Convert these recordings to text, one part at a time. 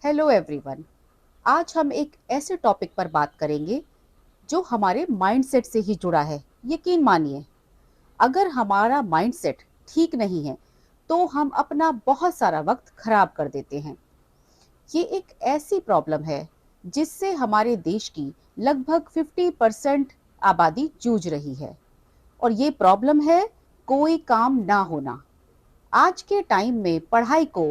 Hello everyone. आज हम एक ऐसे टॉपिक पर बात करेंगे जो हमारे माइंडसेट से ही जुड़ा है। यकीन मानिए, अगर हमारा माइंडसेट ठीक नहीं है तो हम अपना बहुत सारा वक्त खराब कर देते हैं। ये एक ऐसी प्रॉब्लम है जिससे हमारे देश की लगभग 50% आबादी जूझ रही है, और ये प्रॉब्लम है कोई काम ना होना। आज के टाइम में पढ़ाई को,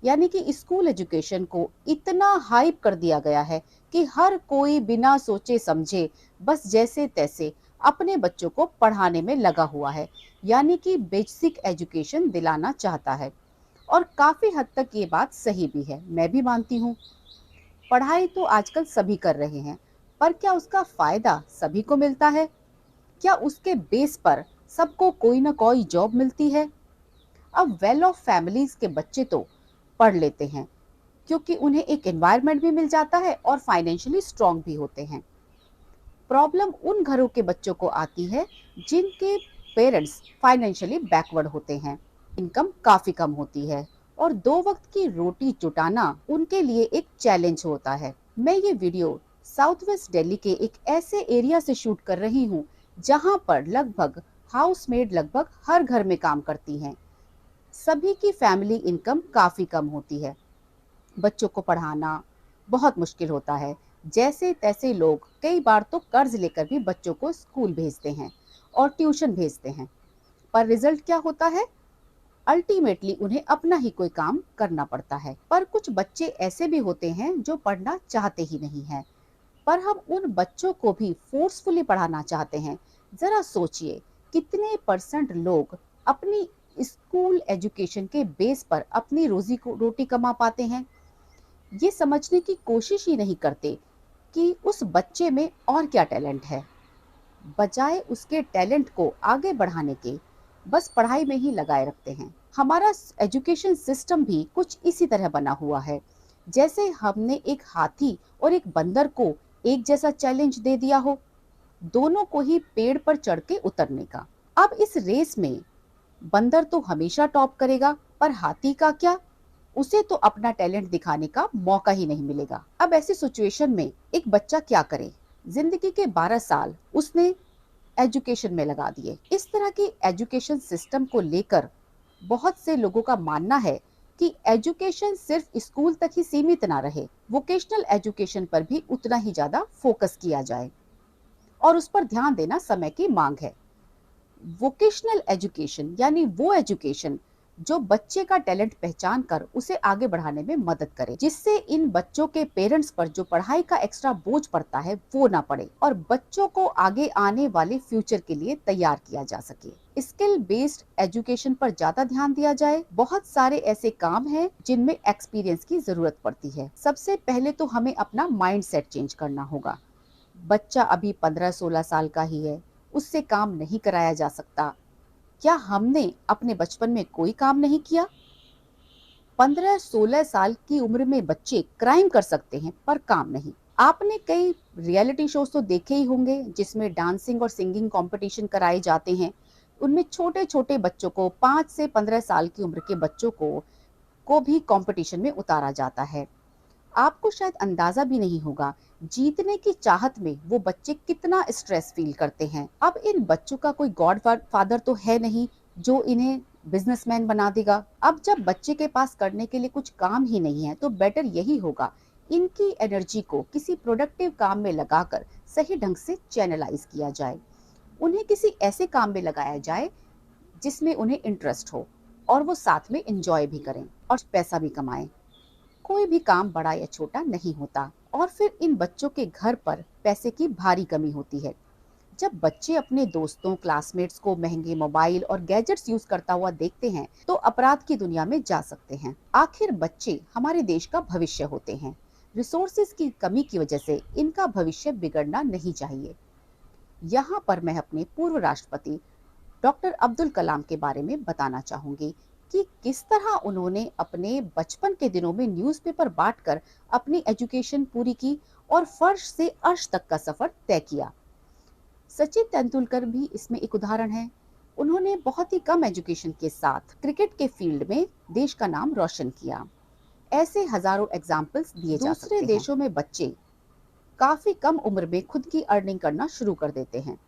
यानी कि स्कूल एजुकेशन को इतना हाइप कर दिया गया है कि हर कोई बिना सोचे समझे बस जैसे तैसे अपने बच्चों को पढ़ाने में लगा हुआ है, यानी कि बेसिक एजुकेशन दिलाना चाहता है। और काफी हद तक ये बात सही भी है, मैं भी मानती हूँ। पढ़ाई तो आजकल सभी कर रहे हैं, पर क्या उसका फायदा सभी को मिलता है? क्या उसके बेस पर सबको कोई ना कोई जॉब मिलती है? अब वेल ऑफ फैमिलीज के बच्चे तो पढ़ लेते हैं क्योंकि उन्हें एक एनवायरनमेंट भी मिल जाता है और फाइनेंशियली स्ट्रांग भी होते हैं। प्रॉब्लम उन घरों के बच्चों को आती है जिनके पेरेंट्स फाइनेंशियली बैकवर्ड होते हैं, इनकम काफी कम होती है और दो वक्त की रोटी जुटाना उनके लिए एक चैलेंज होता है। मैं ये वीडियो साउथ वेस्ट दिल्ली के एक ऐसे एरिया से शूट कर रही हूँ जहाँ पर लगभग हाउसमेड लगभग हर घर में काम करती हैं। सभी की फैमिली इनकम काफी कम होती है। बच्चों को पढ़ाना बहुत मुश्किल होता है। जैसे तैसे लोग कई बार तो कर्ज लेकर भी बच्चों को स्कूल भेजते हैं और ट्यूशन भेजते हैं, पर रिजल्ट क्या होता है? अल्टीमेटली उन्हें अपना ही कोई काम करना पड़ता है। पर कुछ बच्चे ऐसे भी होते हैं जो पढ़ना चाहते ही नहीं है, पर हम उन बच्चों को भी फोर्सफुली पढ़ाना चाहते हैं। जरा सोचिए, कितने परसेंट लोग अपनी स्कूल एजुकेशन के बेस पर अपनी रोजी को रोटी कमा पाते हैं? ये समझने की कोशिश ही नहीं करते कि उस बच्चे में और क्या टैलेंट है। बजाय उसके टैलेंट को आगे बढ़ाने के बस पढ़ाई में ही लगाए रखते हैं। हमारा एजुकेशन सिस्टम भी कुछ इसी तरह बना हुआ है, जैसे हमने एक हाथी और एक बंदर को एक जैसा चैलेंज दे दिया हो, दोनों को ही पेड़ पर चढ़ के उतरने का। अब इस रेस में बंदर तो हमेशा टॉप करेगा, पर हाथी का क्या? उसे तो अपना टैलेंट दिखाने का मौका ही नहीं मिलेगा। अब ऐसी सिचुएशन में एक बच्चा क्या करे? जिंदगी के 12 साल उसने एजुकेशन में लगा दिए। इस तरह की एजुकेशन सिस्टम को लेकर बहुत से लोगों का मानना है कि एजुकेशन सिर्फ स्कूल तक ही सीमित ना रहे, वोकेशनल एजुकेशन पर भी उतना ही ज्यादा फोकस किया जाए और उस पर ध्यान देना समय की मांग है। वोकेशनल एजुकेशन यानी वो एजुकेशन जो बच्चे का टैलेंट पहचान कर उसे आगे बढ़ाने में मदद करे, जिससे इन बच्चों के पेरेंट्स पर जो पढ़ाई का एक्स्ट्रा बोझ पड़ता है वो ना पड़े और बच्चों को आगे आने वाले फ्यूचर के लिए तैयार किया जा सके। स्किल बेस्ड एजुकेशन पर ज्यादा ध्यान दिया जाए। बहुत सारे ऐसे काम हैं जिनमें एक्सपीरियंस की जरूरत पड़ती है। सबसे पहले तो हमें अपना माइंड सेट चेंज करना होगा। बच्चा अभी 15-16 साल का ही है, उससे काम नहीं कराया जा सकता। क्या हमने अपने बचपन में कोई काम नहीं किया? 15-16 साल की उम्र में बच्चे क्राइम कर सकते हैं पर काम नहीं। आपने कई रियलिटी शोज तो देखे ही होंगे जिसमें डांसिंग और सिंगिंग कंपटीशन कराए जाते हैं। उनमें छोटे छोटे बच्चों को, 5 से 15 साल की उम्र के बच्चों को भी कंपटीशन में उतारा जाता है। आपको शायद अंदाजा भी नहीं होगा जीतने की चाहत में वो बच्चे कितना स्ट्रेस फील करते हैं। अब इन बच्चों का कोई गॉड फादर तो है नहीं जो इन्हें बिजनेसमैन बना देगा। अब जब बच्चे के पास करने के लिए कुछ काम ही नहीं है तो बेटर यही होगा इनकी एनर्जी को किसी प्रोडक्टिव काम में लगाकर सही ढंग से चैनलाइज किया जाए। उन्हें किसी ऐसे काम में लगाया जाए जिसमें उन्हें इंटरेस्ट हो और वो साथ में एंजॉय भी करें और पैसा भी कमाएं। कोई भी काम बड़ा या छोटा नहीं होता। और फिर इन बच्चों के घर पर पैसे की भारी कमी होती है। जब बच्चे अपने दोस्तों, क्लासमेट्स को महंगे मोबाइल और गैजेट्स यूज करता हुआ देखते हैं तो अपराध की दुनिया में जा सकते हैं। आखिर बच्चे हमारे देश का भविष्य होते हैं। रिसोर्सेज की कमी की वजह से इनका भविष्य बिगड़ना नहीं चाहिए। यहाँ पर मैं अपने पूर्व राष्ट्रपति डॉक्टर अब्दुल कलाम के बारे में बताना चाहूंगी कि किस तरह उन्होंने अपने बचपन के दिनों में न्यूज़पेपर बांटकर अपनी एजुकेशन पूरी की और फर्श से अर्श तक का सफर तय किया। सचिन तेंदुलकर भी इसमें एक उदाहरण है। उन्होंने बहुत ही कम एजुकेशन के साथ क्रिकेट के फील्ड में देश का नाम रोशन किया। ऐसे हजारों एग्जाम्पल्स दिए जा सकते हैं। दूसरे देशों में बच्चे काफी कम उम्र में खुद की अर्निंग करना शुरू कर देते हैं,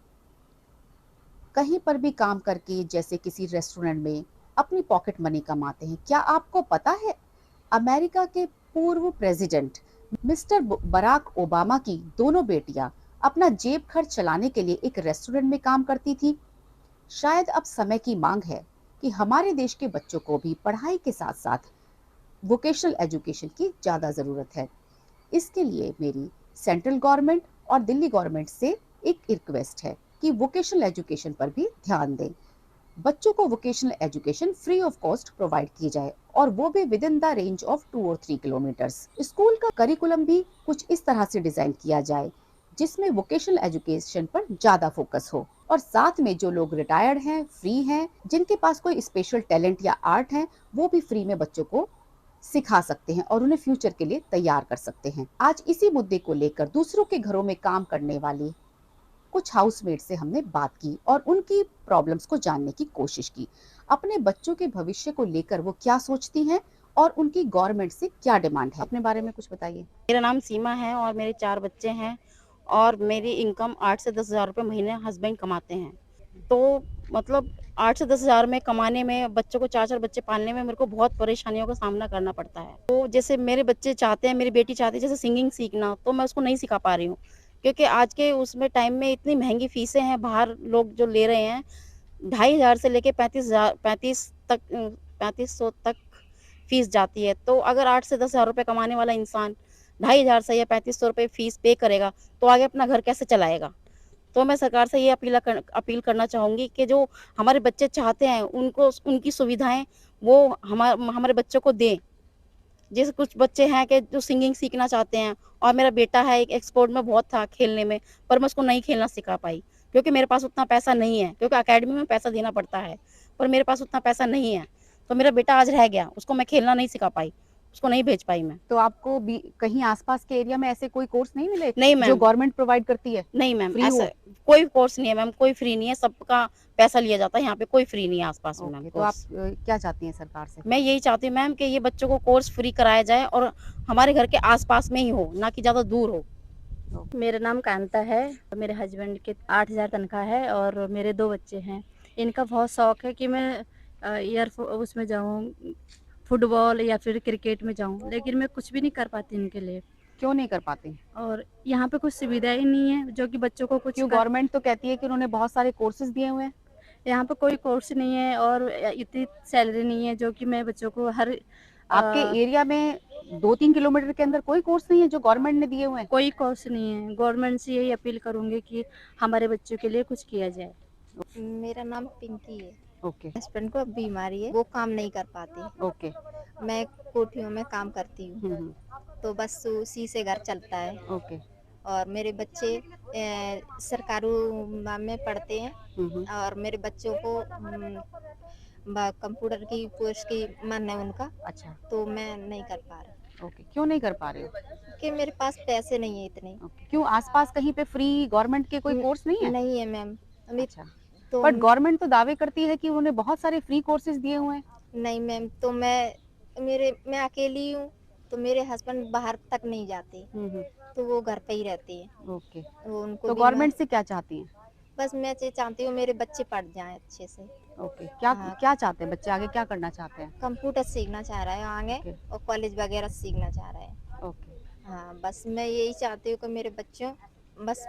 कहीं पर भी काम करके, जैसे किसी रेस्टोरेंट में अपनी पॉकेट मनी कमाते हैं। क्या आपको पता है अमेरिका के पूर्व प्रेसिडेंट मिस्टर बराक ओबामा की दोनों बेटियां अपना जेब खर्च चलाने के लिए एक रेस्टोरेंट में काम करती थी। शायद अब समय की मांग है कि हमारे देश के बच्चों को भी पढ़ाई के साथ साथ वोकेशनल एजुकेशन की ज़्यादा ज़रूरत है। इसके लिए मेरी सेंट्रल गवर्नमेंट और दिल्ली गवर्नमेंट से एक रिक्वेस्ट है कि वोकेशनल एजुकेशन पर भी ध्यान दें। बच्चों को vocational education free of cost provide की जाए, और वो भी with in the range of 2 और 3 किलोमीटर्स। स्कूल का करिकुलम भी कुछ इस तरह से डिजाइन किया जाए जिसमें वोकेशनल एजुकेशन पर ज्यादा फोकस हो, और साथ में जो लोग रिटायर्ड हैं, फ्री हैं, जिनके पास कोई स्पेशल टैलेंट या आर्ट है, वो भी फ्री में बच्चों को सिखा सकते हैं और उन्हें फ्यूचर के लिए तैयार कर सकते हैं। आज इसी मुद्दे को लेकर दूसरों के घरों में काम करने वाली कुछ हाउसमेट से हमने बात की और उनकी प्रॉब्लम्स को जानने की कोशिश की। अपने बच्चों के भविष्य को लेकर वो क्या सोचती हैं और उनकी गवर्नमेंट से क्या डिमांड है, अपने बारे में कुछ बताइए। मेरा नाम सीमा है और मेरे 4 बच्चे हैं और मेरी इनकम 8 से 10,000 रुपये महीने हस्बैंड कमाते हैं। तो मतलब 8 से 10,000 में कमाने में, बच्चों को 4-4 बच्चे पालने में मेरे को बहुत परेशानियों का सामना करना पड़ता है। तो जैसे मेरे बच्चे चाहते हैं, मेरी बेटी चाहती है जैसे सिंगिंग सीखना, तो मैं उसको नहीं सिखा पा रही हूँ। क्योंकि आज के उसमें टाइम में इतनी महँगी फ़ीसें हैं, बाहर लोग जो ले रहे हैं, 2,500 से लेके 3500 तक फ़ीस जाती है। तो अगर 8 से 10,000 रुपए कमाने वाला इंसान 2,500 से या 3,500 रुपए फ़ीस पे करेगा, तो आगे अपना घर कैसे चलाएगा? तो मैं सरकार से ये अपील करना चाहूँगी कि जो हमारे बच्चे चाहते हैं, उनको उनकी सुविधाएँ वो हमारे बच्चों को दें। जैसे कुछ बच्चे हैं कि जो सिंगिंग सीखना चाहते हैं, और मेरा बेटा है एक एक्सपोर्ट में बहुत था खेलने में, पर मैं उसको नहीं खेलना सिखा पाई, क्योंकि मेरे पास उतना पैसा नहीं है, क्योंकि अकेडमी में पैसा देना पड़ता है, पर मेरे पास उतना पैसा नहीं है। तो मेरा बेटा आज रह गया, उसको मैं खेलना नहीं सिखा पाई, उसको नहीं भेज पाई मैं। तो आपको भी कहीं आसपास के एरिया में ऐसे कोई कोर्स नहीं मिले नहीं जो मैम, गवर्नमेंट प्रोवाइड करती है, नहीं मैम, फ्री ऐसा हो? कोई कोर्स नहीं है मैम, कोई फ्री नहीं है, सबका पैसा लिया जाता है, यहाँ पे कोई फ्री नहीं है आस-पास में मैम ओके, तो आप कोर्स। क्या चाहती हैं सरकार से? मैं यही चाहती हूँ मैम कि ये बच्चों को कोर्स फ्री कराया जाए और हमारे घर के आस-पास में ही हो, ना कि ज़्यादा दूर हो। मेरा नाम कांता है। मेरे हस्बैंड की 8,000 तनख्वाह है और मेरे 2 बच्चे हैं। इनका बहुत शौक है कि मैं उसमें जाऊँ, फुटबॉल या फिर क्रिकेट में जाऊँ, लेकिन मैं कुछ भी नहीं कर पाती इनके लिए। क्यों नहीं कर पाती? और यहाँ पे कुछ सुविधा ही नहीं है जो कि बच्चों को कुछ क्यों? गवर्नमेंट तो कहती है कि उन्होंने बहुत सारे कोर्सेज दिए हुए हैं। यहाँ पे कोई कोर्स नहीं है और इतनी सैलरी नहीं है जो कि मैं बच्चों को आपके एरिया में 2-3 किलोमीटर के अंदर कोई कोर्स नहीं है जो गवर्नमेंट ने दिए हुए हैं? कोई कोर्स नहीं है। गवर्नमेंट से यही अपील करूँगी कि हमारे बच्चों के लिए कुछ किया जाए। मेरा नाम पिंकी है। ओके, हस्बैंड को बीमारी है, वो काम नहीं कर पाते। ओके। मैं कोठियों में काम करती हूँ, तो बस उसी से घर चलता है। ओके। और मेरे बच्चे सरकारी में पढ़ते हैं, और मेरे बच्चों को कंप्यूटर की कोर्स की मन है उनका। अच्छा, तो मैं नहीं कर पा रही, ओके। क्यों नहीं कर पा रहे हो? कि मेरे पास पैसे नहीं है इतने। ओके। क्यों, आसपास कहीं पे फ्री गवर्नमेंट के कोई कोर्स नहीं है? नहीं है मैम अभी। अच्छा, तो बट गवर्नमेंट तो दावे करती है कि उन्होंने बहुत सारे फ्री कोर्सेज दिए हुए हैं। नहीं मैम, तो मैं अकेली हूँ, तो मेरे हस्बैंड बाहर तक नहीं जाते, तो वो घर पे ही रहते हैं। ओके। वो उनको तो भी गवर्नमेंट से क्या चाहती हैं? बस मैं चाहती हूँ मेरे बच्चे पढ़ जाएं अच्छे से। ओके। क्या हाँ। क्या चाहते हैं बच्चे, आगे क्या करना चाहते हैं? कंप्यूटर सीखना चाह रहा है आगे, ओके। और कॉलेज वगैरह सीखना चाह रहा है। ओके। हाँ, बस मैं यही चाहती हूँ कि मेरे बच्चों बस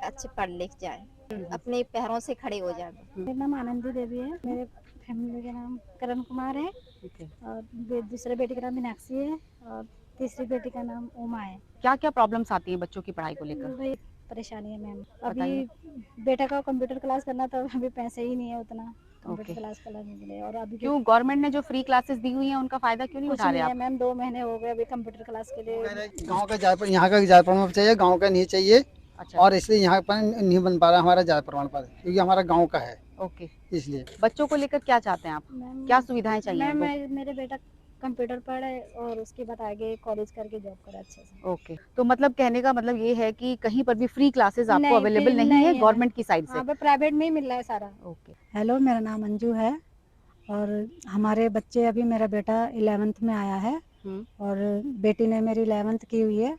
अच्छे पढ़ लिख जाएं, अपने पैरों से खड़े हो जाएं। मेरा नाम आनंदी देवी है। मेरे फैमिली का नाम करण कुमार है ओके। और दूसरे बेटे का नाम मीनाक्षी है और तीसरी बेटी का नाम उमा है। क्या क्या प्रॉब्लम्स आती हैं बच्चों की पढ़ाई को लेकर? वही परेशानी है मैम। बताइए। अभी बेटा का कंप्यूटर क्लास करना था, अभी पैसे ही नहीं है उतना कंप्यूटर ओके। क्लास करने के लिए। और अभी क्यों गवर्नमेंट ने जो फ्री क्लासेस दी हुई हैं उनका फायदा क्यों नहीं कुछ उठा नहीं रहे है आप? मैम। 2 महीने हो गए अभी कंप्यूटर क्लास के लिए। गांव का जायपर, यहाँ का जायपर प्रमाण चाहिए, गांव का नहीं चाहिए। अच्छा। और इसलिए यहाँ पर नहीं बन पा रहा हमारा जायपर प्रमाण पत्र, क्योंकि हमारा गांव का है, ओके। इसलिए। बच्चों को लेकर क्या चाहते हैं आप? मैम क्या सुविधाएं चाहिए मैम, उनको? मेरे बेटा कंप्यूटर पढ़े और उसके बाद आगे कॉलेज करके जॉब करे अच्छे से। ओके। तो मतलब कहने का मतलब ये है कि कहीं पर भी फ्री क्लासेस आपको नहीं, अवेलेबल फ्री नहीं है है गवर्नमेंट की साइड से? हाँ, प्राइवेट में ही मिल रहा है सारा। ओके। हेलो, मेरा नाम अंजू है और हमारे बच्चे, अभी मेरा बेटा 11th में आया है और बेटी ने मेरी 11th की हुई है।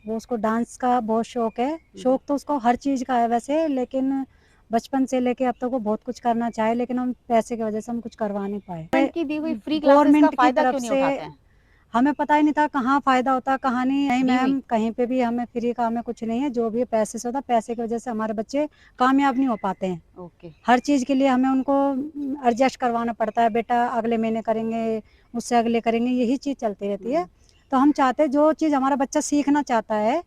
वो उसको डांस का बहुत शौक है। शौक तो उसको हर चीज़ का है वैसे, लेकिन बचपन से लेके अब तक वो बहुत कुछ करना चाहे, लेकिन हम पैसे की वजह से हम कुछ करवा नहीं पाए। गवर्नमेंट की दी हुई फ्री क्लासेस का गवर्नमेंट की फायदा तरफ क्यों नहीं से उठाते हैं? हमें पता ही नहीं था कहाँ फ़ायदा होता कहाँ नहीं। नहीं दी हुई मैम, कहीं पे भी हमें फ्री का हमें कुछ नहीं है। जो भी पैसे से होता, पैसे की वजह से हमारे बच्चे कामयाब नहीं हो पाते हैं। ओके। हर चीज़ के लिए हमें उनको एडजस्ट करवाना पड़ता है। बेटा अगले महीने करेंगे, उससे अगले करेंगे, यही चीज़ चलती रहती है। तो हम चाहते हैं जो चीज़ हमारा बच्चा सीखना चाहता है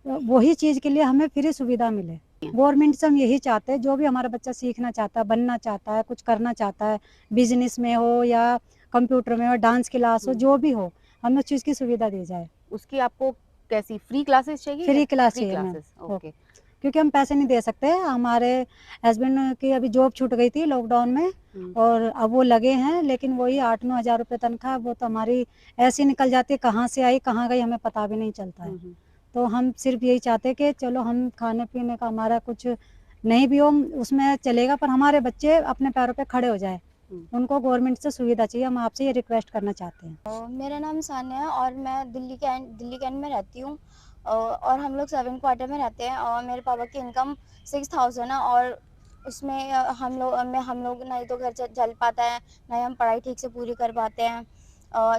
वही चीज़ के लिए हमें फ्री सुविधा मिले। गवर्नमेंट से हम यही चाहते हैं, जो भी हमारा बच्चा सीखना चाहता है, बनना चाहता है, कुछ करना चाहता है, बिजनेस में हो या कंप्यूटर में हो, डांस क्लास हो, जो भी हो, हमें उस चीज़ की सुविधा दी जाए। उसकी आपको कैसी फ्री क्लासेस चाहिए? फ्री या क्लास फ्री चाहिए मैम। क्लासेस? ओके। क्योंकि हम पैसे नहीं दे सकते। हमारे हस्बैंड की अभी जॉब छूट गई थी लॉकडाउन में, और अब वो लगे हैं, लेकिन वही 8-9 हज़ार रुपये तनख्वाह, वो तो हमारी ऐसी निकल जाती है, कहाँ से आई कहाँ गई हमें पता भी नहीं चलता है। तो हम सिर्फ यही चाहते हैं कि चलो हम खाने पीने का हमारा कुछ नहीं भी हो उसमें चलेगा, पर हमारे बच्चे अपने पैरों पे खड़े हो जाए। उनको गवर्नमेंट से सुविधा चाहिए। हम आपसे ये रिक्वेस्ट करना चाहते हैं। मेरा नाम सान्या है और मैं दिल्ली कैंट में रहती हूँ, और हम लोग 7 क्वार्टर में रहते हैं, और मेरे पापा की इनकम 6000 है, और उसमें हम लोग नहीं तो घर चल पाता है, नहीं हम पढ़ाई ठीक से पूरी कर पाते हैं।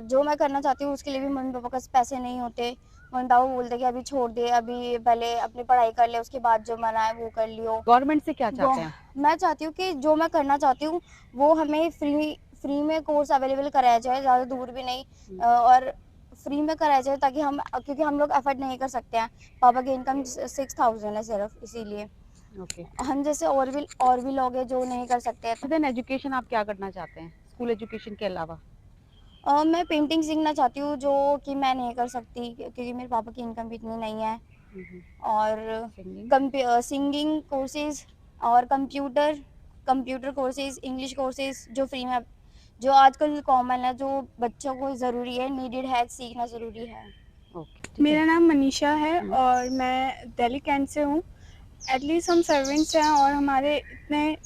जो मैं करना चाहती हूँ उसके लिए भी मम्मी पापा के पास पैसे नहीं होते। मम्मी पापा बोलते कि अभी छोड़ दे, अभी पहले अपनी पढ़ाई कर ले, उसके बाद जो मना है वो कर लियो। गवर्नमेंट से क्या चाहते हैं? मैं चाहती हूँ कि जो मैं करना चाहती हूँ वो हमें फ्री में कोर्स अवेलेबल कराया जाए, ज़्यादा दूर भी नहीं, और फ्री में कराया जाए, ताकि क्योंकि हम लोग अफोर्ड नहीं कर सकते हैं। पापा की इनकम 6000 है सिर्फ, इसीलिए ओके। हम जैसे और भी लोग हैं जो नहीं कर सकते हैं। देन एजुकेशन आप क्या करना चाहते हैं स्कूल एजुकेशन के अलावा? मैं पेंटिंग सीखना चाहती हूँ, जो कि मैं नहीं कर सकती क्योंकि मेरे पापा की इनकम भी इतनी नहीं है। और सिंगिंग कोर्सेज और कंप्यूटर कोर्सेज, इंग्लिश कोर्सेज जो फ्री में, जो आजकल कॉमन है, जो बच्चों को ज़रूरी है, नीडेड है, सीखना ज़रूरी है। मेरा नाम मनीषा है और मैं दिल्ली कैंट से हूँ। एटलीस्ट हम सर्वेंट्स हैं और हमारे इतने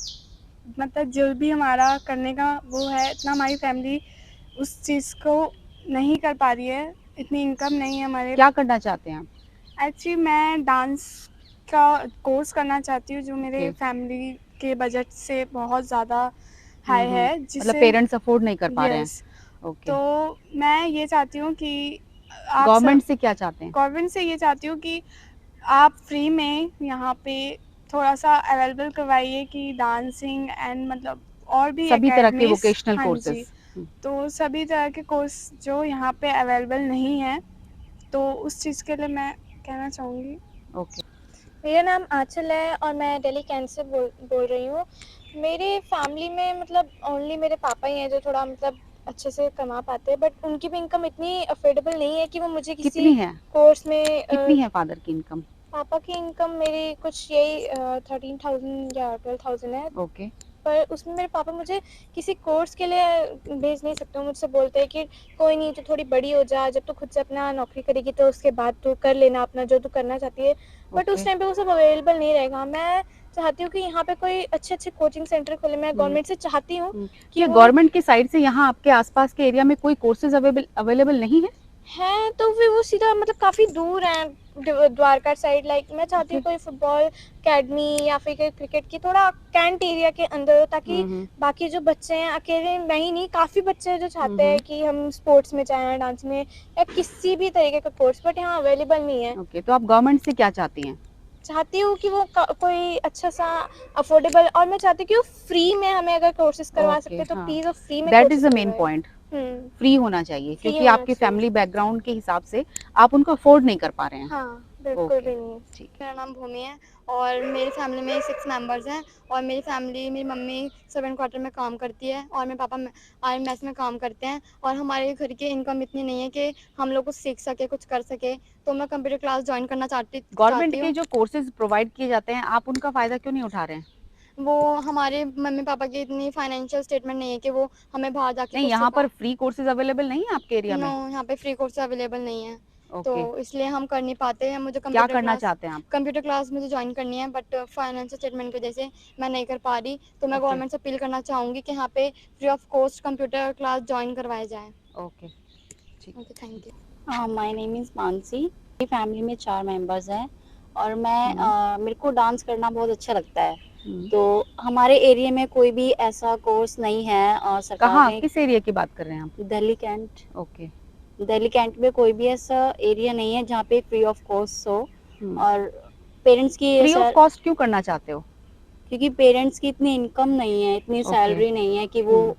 मतलब जो भी हमारा करने का वो है, इतना हमारी फैमिली उस चीज़ को नहीं कर पा रही है, इतनी इनकम नहीं है हमारे। क्या करना चाहते हैं आप? एक्चुअली मैं डांस का कोर्स करना चाहती हूँ, जो मेरे फैमिली के बजट से बहुत ज़्यादा हाई है, मतलब जिससे पेरेंट्स अफोर्ड नहीं कर पा रहे हैं। यस। ओके। तो मैं ये चाहती हूँ कि आप गवर्नमेंट से क्या चाहते हैं? गवर्नमेंट से ये चाहती हूँ कि आप फ्री में यहाँ पे थोड़ा सा अवेलेबल करवाइए कि डांसिंग एंड मतलब और भी सभी तरह के academies, वोकेशनल हाँ कोर्सेज। जी, तो सभी तरह के कोर्स जो यहाँ पे अवेलेबल नहीं है, तो उस चीज़ के लिए मैं कहना चाहूँगी। ओके। मेरा नाम आंचल है और मैं दिल्ली कैंट से बोल रही हूँ। मेरी फैमिली में मतलब ओनली मेरे पापा ही हैं जो थोड़ा मतलब अच्छे से कमा पाते हैं, बट उनकी भी इनकम इतनी अफोर्डेबल नहीं है कि वो मुझे कितनी किसी है? कोर्स में कितनी है फादर की इनकम? पापा की इनकम मेरी कुछ यही 13,000 या 12,000 है, ओके। पर उसमें मेरे पापा मुझे किसी कोर्स के लिए भेज नहीं सकते। वो मुझसे बोलते हैं कि कोई नहीं, तू थोड़ी बड़ी हो जा, जब तू खुद से अपना नौकरी करेगी तो उसके बाद तू कर लेना अपना जो तू करना चाहती है, बट उस टाइम पे वो सब अवेलेबल नहीं रहेगा। मैं चाहती हूँ कि यहाँ पे कोई अच्छे कोचिंग सेंटर खोले। मैं गवर्नमेंट से चाहती हूँ कि गवर्नमेंट की साइड से यहाँ आपके आसपास के एरिया में कोई कोर्सेज अवेलेबल नहीं है? है तो फिर वो सीधा मतलब काफ़ी दूर हैं, द्वारका साइड। लाइक मैं चाहती हूँ कोई फुटबॉल अकेडमी या फिर कोई क्रिकेट की थोड़ा कैंट एरिया के अंदर हो, ताकि बाकी जो बच्चे हैं, अकेले मैं ही नहीं, काफ़ी बच्चे हैं जो चाहते हैं कि हम स्पोर्ट्स में जाएं, डांस में या किसी भी तरीके का कोर्स, बट यहाँ अवेलेबल नहीं है। ओके। तो आप गवर्नमेंट से क्या चाहती हैं? चाहती हूँ कि वो कोई अच्छा सा अफोर्डेबल, और मैं चाहती हूँ कि वो फ्री में हमें अगर कोर्सेज करवा सकते तो प्लीज़ वो फ्री में। That is the main point, free होना चाहिए, क्योंकि आपके फैमिली बैकग्राउंड के हिसाब से आप उनको अफोर्ड नहीं कर पा रहे हैं। हाँ, बिल्कुल भी नहीं। ठीक। मेरा नाम भूमि है और मेरी फैमिली में 6 मेंबर्स हैं, और मेरी मम्मी 7 क्वार्टर में काम करती है और मेरे पापा आर्मी मेस में काम करते हैं, और हमारे घर की इनकम इतनी नहीं है कि हम लोग कुछ सीख सके, कुछ कर सके। तो मैं कंप्यूटर क्लास ज्वाइन करना चाहती हूँ। गवर्नमेंट के जो कोर्सेज प्रोवाइड किए जाते हैं, आप उनका फायदा क्यों नहीं उठा रहे हैं? वो हमारे मम्मी पापा की इतनी फाइनेंशियल स्टेटमेंट नहीं है कि वो हमें बाहर जाके नहीं, यहाँ पर फ्री कोर्सेज अवेलेबल नहीं है आपके एरिया में? नो, यहाँ पे फ्री कोर्स अवेलेबल नहीं है। तो इसलिए हम कर नहीं पाते हैं। मुझे क्या करना चाहते हैं आप? कंप्यूटर क्लास मुझे ज्वाइन करनी है, बट फाइनेंशियल स्टेटमेंट की वजह से मैं नहीं कर पा रही। तो मैं गवर्नमेंट से अपील करना चाहूँगी कि यहाँ पे free of cost computer class join करवाए जाए। Okay, okay, thank you. My name is Mansi. मेरी फैमिली में 4 मेंबर्स हैं और मैं मेरे को डांस करना बहुत अच्छा लगता है। तो हमारे एरिया में कोई भी ऐसा कोर्स नहीं है और सरकार कहाँ, ने किस एरिया की बात कर रहे हैं आप? Delhi Cantt okay. Delhi Cantt में कोई भी ऐसा एरिया नहीं है जहाँ पे फ्री ऑफ कॉस्ट हो। और पेरेंट्स की फ्री ऑफ कॉस्ट क्यों करना चाहते हो? क्योंकि पेरेंट्स की इतनी इनकम नहीं है, इतनी ओके। सैलरी नहीं है कि वो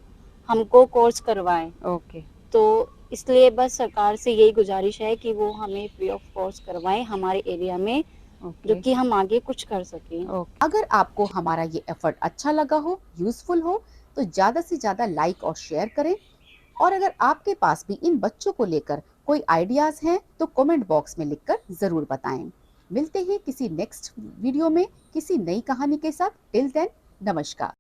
हमको कोर्स करवाएं। ओके। तो इसलिए बस सरकार से यही गुजारिश है कि वो हमें फ्री ऑफ कॉस्ट करवाएं हमारे एरिया में, जो कि हम आगे कुछ कर सकें। अगर आपको हमारा ये एफर्ट अच्छा लगा हो, यूजफुल हो, तो ज्यादा से ज्यादा लाइक और शेयर करें। और अगर आपके पास भी इन बच्चों को लेकर कोई आइडियाज हैं तो कमेंट बॉक्स में लिखकर जरूर बताएं। मिलते हैं किसी नेक्स्ट वीडियो में किसी नई कहानी के साथ। टिल देन, नमस्कार।